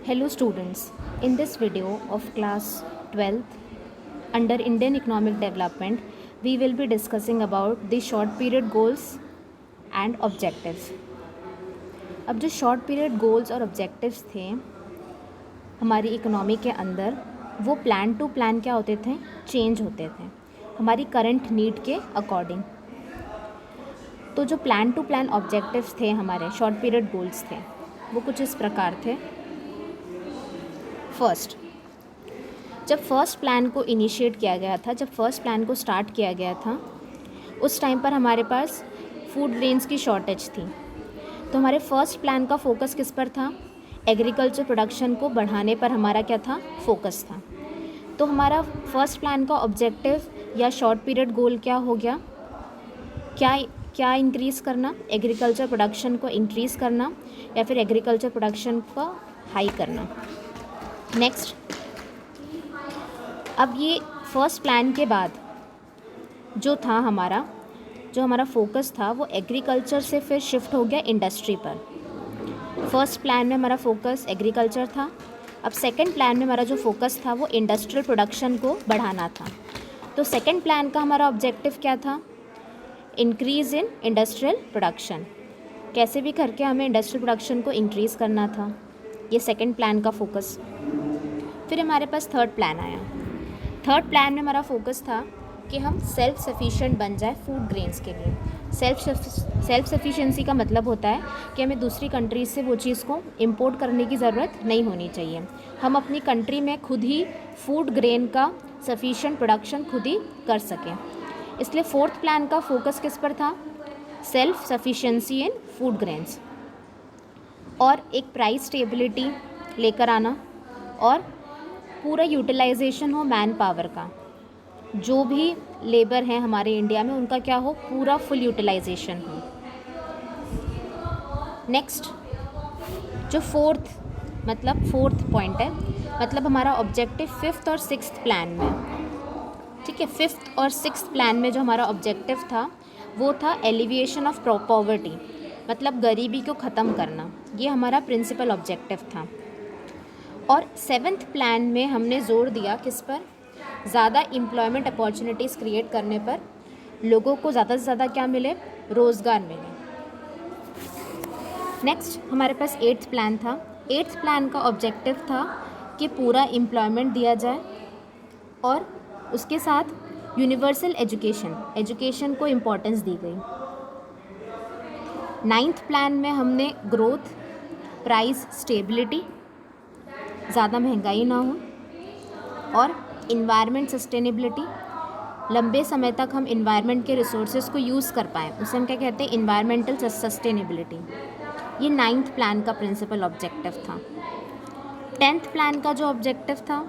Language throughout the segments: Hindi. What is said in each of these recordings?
Hello students, in this video of class 12th under Indian Economic Development, we will be discussing about the short period goals and objectives. अब जो शॉर्ट पीरियड गोल्स और ऑब्जेक्टिव्स थे हमारी इकोनॉमी के अंदर, वो प्लान टू प्लान क्या होते थे, चेंज होते थे हमारी करंट नीड के अकॉर्डिंग। तो जो प्लान टू प्लान ऑब्जेक्टिव्स थे हमारे शॉर्ट पीरियड गोल्स थे वो कुछ इस प्रकार थे। फर्स्ट, जब फर्स्ट प्लान को इनिशिएट किया गया था, जब फर्स्ट प्लान को स्टार्ट किया गया था, उस टाइम पर हमारे पास फूड ग्रेन्स की शॉर्टेज थी। तो हमारे फर्स्ट प्लान का फोकस किस पर था? एग्रीकल्चर प्रोडक्शन को बढ़ाने पर हमारा क्या था? फोकस था। तो हमारा फर्स्ट प्लान का ऑब्जेक्टिव या शॉर्ट पीरियड गोल क्या हो गया? क्या इंक्रीज़ करना? एग्रीकल्चर प्रोडक्शन को इंक्रीज़ करना या फिर एग्रीकल्चर प्रोडक्शन को हाई करना। नेक्स्ट, अब ये फर्स्ट प्लान के बाद जो हमारा फोकस था वो एग्रीकल्चर से फिर शिफ्ट हो गया इंडस्ट्री पर। फर्स्ट प्लान में हमारा फोकस एग्रीकल्चर था, अब सेकंड प्लान में हमारा जो फोकस था वो इंडस्ट्रियल प्रोडक्शन को बढ़ाना था। तो सेकंड प्लान का हमारा ऑब्जेक्टिव क्या था? Increase in industrial production. कैसे भी करके हमें इंडस्ट्रियल प्रोडक्शन को इंक्रीज़ करना था, ये सेकंड प्लान का फोकस। फिर हमारे पास थर्ड प्लान आया। थर्ड प्लान में हमारा फोकस था कि हम सेल्फ सफिशिएंट बन जाए फूड ग्रेन्स के लिए। सेल्फ सफिशिएंसी का मतलब होता है कि हमें दूसरी कंट्रीज से वो चीज़ को इंपोर्ट करने की ज़रूरत नहीं होनी चाहिए। हम अपनी कंट्री में खुद ही फूड ग्रेन का सफिशिएंट प्रोडक्शन खुद ही कर सकें। इसलिए फोर्थ प्लान का फोकस किस पर था? सेल्फ सफिशिएंसी इन फूड ग्रेन्स और एक प्राइस स्टेबिलिटी लेकर आना और पूरा यूटिलाइजेशन हो मैन पावर का। जो भी लेबर हैं हमारे इंडिया में उनका क्या हो? पूरा फुल यूटिलाइजेशन हो। नेक्स्ट, जो फोर्थ पॉइंट है, मतलब हमारा ऑब्जेक्टिव फिफ्थ और सिक्स्थ प्लान में, ठीक है, फिफ्थ और सिक्स्थ प्लान में जो हमारा ऑब्जेक्टिव था वो था एलिविएशन ऑफ पॉवर्टी, मतलब गरीबी को ख़त्म करना। ये हमारा प्रिंसिपल ऑब्जेक्टिव था। और सेवन्थ प्लान में हमने जोर दिया किस पर? ज़्यादा एम्प्लॉयमेंट अपॉर्चुनिटीज़ क्रिएट करने पर, लोगों को ज़्यादा से ज़्यादा क्या मिले? रोज़गार मिले। नेक्स्ट, हमारे पास एट्थ प्लान था। एट्थ प्लान का ऑब्जेक्टिव था कि पूरा एम्प्लॉयमेंट दिया जाए और उसके साथ यूनिवर्सल एजुकेशन को इम्पोर्टेंस दी गई। नाइन्थ प्लान में हमने ग्रोथ, प्राइस स्टेबिलिटी, ज़्यादा महंगाई ना हो, और इन्वायरमेंट सस्टेनेबिलिटी, लंबे समय तक हम इन्वायरमेंट के रिसोर्सेज को यूज़ कर पाएँ, उसे हम क्या कहते हैं? Environmental sustainability. ये नाइन्थ प्लान का प्रिंसिपल ऑब्जेक्टिव था। टेंथ प्लान का जो ऑब्जेक्टिव था,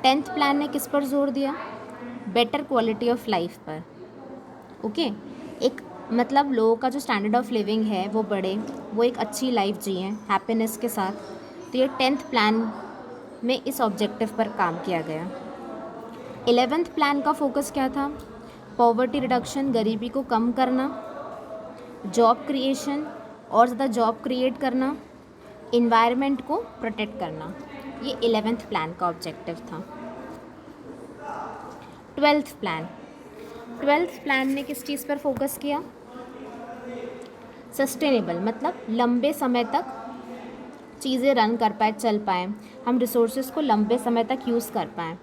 टेंथ प्लान ने किस पर जोर दिया? बेटर क्वालिटी ऑफ लाइफ पर। ओके, एक मतलब लोगों का जो स्टैंडर्ड ऑफ लिविंग है वो बढ़े, वो एक अच्छी लाइफ जिए हैप्पीनेस के साथ। तो ये टेंथ प्लान में इस ऑब्जेक्टिव पर काम किया गया। 11th प्लान का फोकस क्या था? पॉवर्टी रिडक्शन, गरीबी को कम करना, जॉब क्रिएशन और ज़्यादा जॉब क्रिएट करना, इन्वायरमेंट को प्रोटेक्ट करना। ये 11th प्लान का ऑब्जेक्टिव था। 12th प्लान ने किस चीज़ पर फोकस किया? सस्टेनेबल, मतलब लंबे समय तक चीज़ें रन कर पाए, चल पाएँ, हम रिसोर्सेज को लंबे समय तक यूज़ कर पाएँ,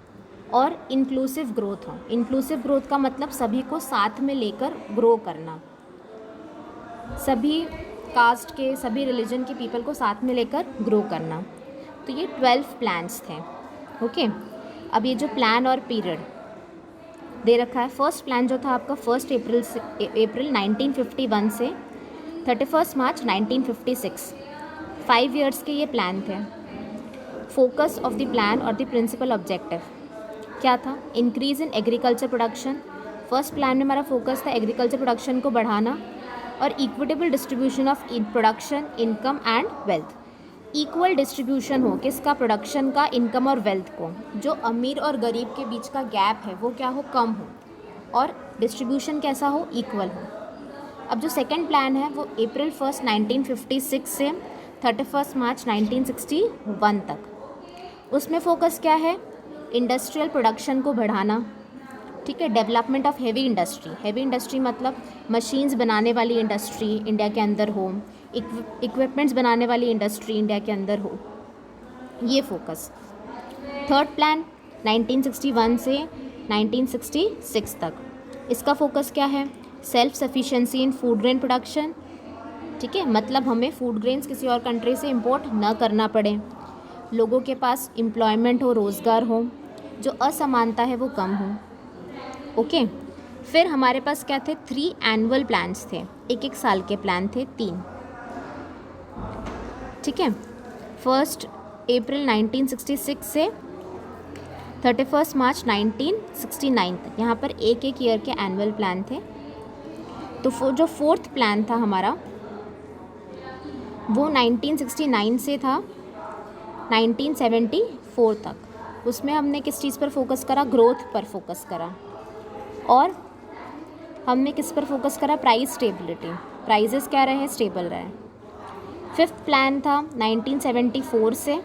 और इंक्लूसिव ग्रोथ हो। इंक्लूसिव ग्रोथ का मतलब सभी को साथ में लेकर ग्रो करना, सभी कास्ट के, सभी रिलीजन के पीपल को साथ में लेकर ग्रो करना। तो ये 12 प्लान्स थे। ओके, अब ये जो प्लान और पीरियड दे रखा है, फर्स्ट प्लान जो था आपका 1 अप्रैल 1951 से 31 मार्च 1956, 5 ईयर्स के ये प्लान थे। फोकस ऑफ द प्लान और द प्रिंसिपल ऑब्जेक्टिव क्या था? Increase in agriculture production. First plan में हमारा फोकस था एग्रीकल्चर प्रोडक्शन को बढ़ाना और equitable distribution of production, income and wealth. Equal distribution हो किसका? प्रोडक्शन का, इनकम और वेल्थ को। जो अमीर और गरीब के बीच का गैप है वो क्या हो? कम हो, और डिस्ट्रीब्यूशन कैसा हो? इक्वल हो। अब जो सेकंड प्लान है वो अप्रैल 1 1956 से 31 मार्च 1961 तक। उसमें फोकस क्या है? इंडस्ट्रियल प्रोडक्शन को बढ़ाना, ठीक है, development of heavy industry. Heavy industry मतलब मशीन्स बनाने वाली इंडस्ट्री इंडिया के अंदर हो, इक्विपमेंट्स बनाने वाली इंडस्ट्री इंडिया के अंदर हो, ये फोकस। थर्ड प्लान 1961 से 1966 तक, इसका फोकस क्या है? सेल्फ सफिशिएंसी इन फूड ग्रेन प्रोडक्शन, ठीक है, मतलब हमें फूड ग्रेन्स किसी और कंट्री से इंपोर्ट ना करना पड़े, लोगों के पास एम्प्लॉयमेंट हो, रोज़गार हो, जो असमानता है वो कम हो। ओके, फिर हमारे पास क्या थे? 3 एनुअल प्लान्स थे, एक साल के प्लान थे 3, ठीक है। 1 अप्रैल 1966 से 31 मार्च 1969 तक, यहाँ पर एक ईयर के एनुअल प्लान थे। तो जो 4th प्लान था हमारा वो 1969 से था 1974 तक। उसमें हमने किस चीज़ पर फोकस करा? ग्रोथ पर फोकस करा। और हमने किस पर फोकस करा? प्राइस स्टेबिलिटी, प्राइजेस क्या रहे? स्टेबल रहे। 5th प्लान था 1974 से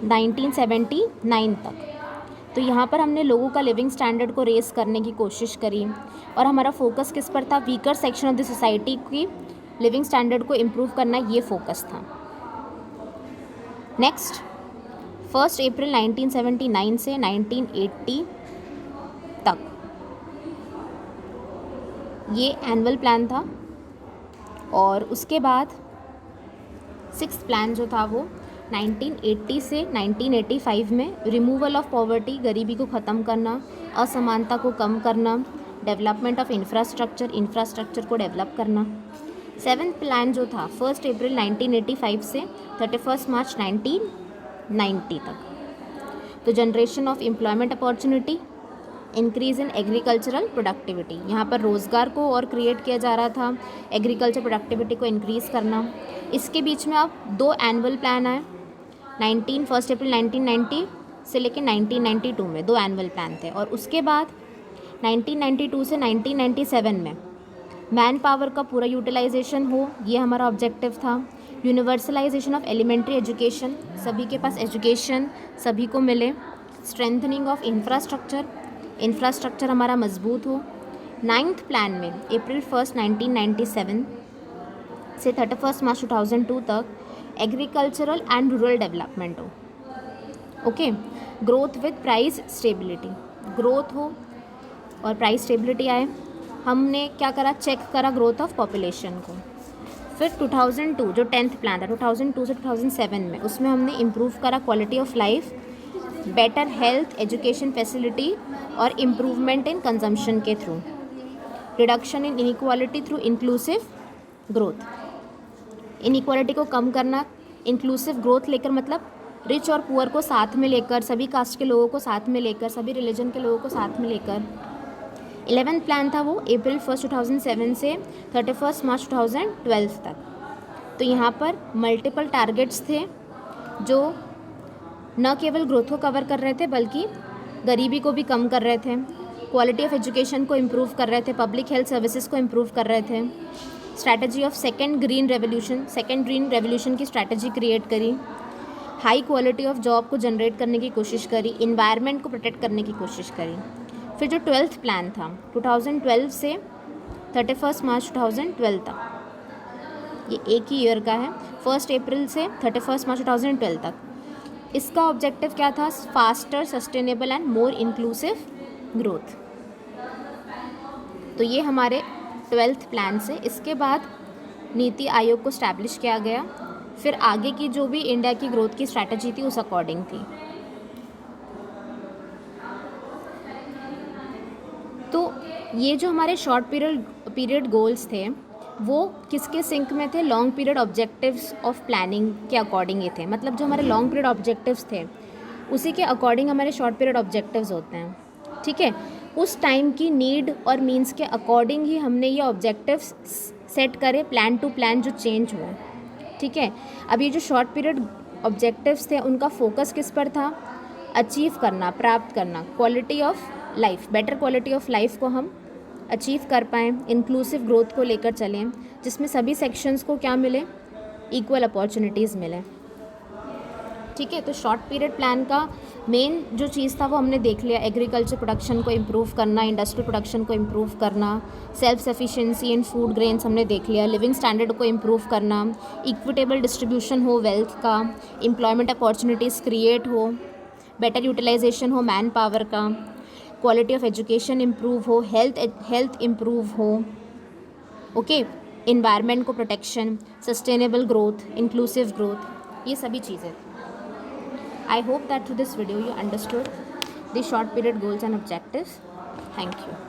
1979 तक। तो यहाँ पर हमने लोगों का लिविंग स्टैंडर्ड को रेस करने की कोशिश करी, और हमारा फोकस किस पर था? Weaker section of the society की लिविंग स्टैंडर्ड को इम्प्रूव करना, ये फोकस था। नेक्स्ट 1 अप्रैल 1979 से 1980 तक, ये एनुअल प्लान था। और उसके बाद 6th प्लान जो था वो 1980 से 1985 में रिमूवल ऑफ पॉवर्टी, गरीबी को ख़त्म करना, असमानता को कम करना, डेवलपमेंट ऑफ इंफ्रास्ट्रक्चर को डेवलप करना। 7th प्लान जो था 1 अप्रैल 1985 से 31 मार्च 1990 तक, तो generation of employment opportunity, increase in agricultural productivity, यहाँ पर रोज़गार को और क्रिएट किया जा रहा था, एग्रीकल्चर प्रोडक्टिविटी को इंक्रीज़ करना। इसके बीच में अब 2 एनुअल प्लान आए, 1 अप्रैल 1990 से लेकर 1992 में 2 एनुअल प्लान थे। और उसके बाद 1992 से 1997 में मैन पावर का पूरा यूटिलाइजेशन हो, ये हमारा ऑब्जेक्टिव था। यूनिवर्सलाइजेशन ऑफ एलिमेंट्री एजुकेशन, सभी के पास एजुकेशन सभी को मिले। स्ट्रेंथनिंग ऑफ इंफ्रास्ट्रक्चर हमारा मजबूत हो। 9th प्लान में अप्रैल 1 1997 से 31 मार्च 2002 तक एग्रीकल्चरल एंड रूरल डेवलपमेंट हो। Okay, growth with price stability, growth हो और प्राइस स्टेबिलिटी आए। हमने क्या करा? चेक करा ग्रोथ ऑफ पॉपुलेशन को। फिर 2002 जो 10th प्लान था 2002 से 2007 में, उसमें हमने इम्प्रूव करा quality of life, better health, education facility और इम्प्रूवमेंट इन कंजम्पशन के through, reduction in inequality through inclusive growth. Inequality को कम करना, इंक्लूसिव ग्रोथ लेकर, मतलब रिच और पुअर को साथ में लेकर, सभी कास्ट के लोगों को साथ में लेकर, सभी रिलीजन के लोगों को साथ में लेकर। 11th प्लान था वो अप्रैल 1 2007 से 31 मार्च 2012 तक। तो यहाँ पर मल्टीपल टारगेट्स थे जो न केवल ग्रोथ को कवर कर रहे थे बल्कि गरीबी को भी कम कर रहे थे, क्वालिटी ऑफ एजुकेशन को इम्प्रूव कर रहे थे, पब्लिक हेल्थ सर्विसेज को इम्प्रूव कर रहे थे, strategy of second green revolution की स्ट्रैटेजी क्रिएट करी, हाई क्वालिटी ऑफ जॉब को जनरेट करने की कोशिश करी, इन्वायरमेंट को प्रोटेक्ट करने की कोशिश करी। फिर जो 12th प्लान था 2012 से 31 मार्च 2012 तक, ये एक ही ईयर का है, 1 अप्रैल से 31 मार्च 2012 तक। इसका ऑब्जेक्टिव क्या था? Faster, sustainable and more inclusive growth. तो ये हमारे 12th प्लान से। इसके बाद नीति आयोग को स्टैब्लिश किया गया। फिर आगे की जो भी इंडिया की ग्रोथ की स्ट्रैटेजी थी उस अकॉर्डिंग थी। तो ये जो हमारे शॉर्ट पीरियड गोल्स थे वो किसके सिंक में थे? Long period objectives of planning के अकॉर्डिंग ये थे। मतलब जो हमारे लॉन्ग पीरियड ऑब्जेक्टिव्स थे उसी के अकॉर्डिंग हमारे शॉर्ट पीरियड ऑब्जेक्टिव्स होते हैं, ठीक है। उस टाइम की नीड और मीन्स के अकॉर्डिंग ही हमने ये ऑब्जेक्टिव्स सेट करे, प्लान टू प्लान जो चेंज हुआ, ठीक है। अब ये जो शॉर्ट पीरियड ऑब्जेक्टिव्स थे उनका फोकस किस पर था? अचीव करना, प्राप्त करना quality of life, better quality of life को हम अचीव कर पाएँ, इंक्लूसिव ग्रोथ को लेकर चलें जिसमें सभी सेक्शंस को क्या मिले? इक्वल अपॉर्चुनिटीज़ मिलें। ठीक है, तो शॉर्ट पीरियड प्लान का मेन जो चीज़ था वो हमने देख लिया, एग्रीकल्चर प्रोडक्शन को इम्प्रूव करना, इंडस्ट्रियल प्रोडक्शन को इम्प्रूव करना, सेल्फ सफिशिएंसी इन फूड ग्रेन्स हमने देख लिया, लिविंग स्टैंडर्ड को इम्प्रूव करना, इक्विटेबल डिस्ट्रीब्यूशन हो वेल्थ का, एम्प्लॉयमेंट अपॉर्चुनिटीज़ क्रिएट हो, बेटर यूटिलाइजेशन हो मैन पावर का, क्वालिटी ऑफ एजुकेशन इम्प्रूव हो, हेल्थ इम्प्रूव हो, ओके, इन्वायरमेंट को protection, sustainable growth, inclusive growth, ये सभी चीज़ें। I hope that through this video you understood the short period goals and objectives. Thank you.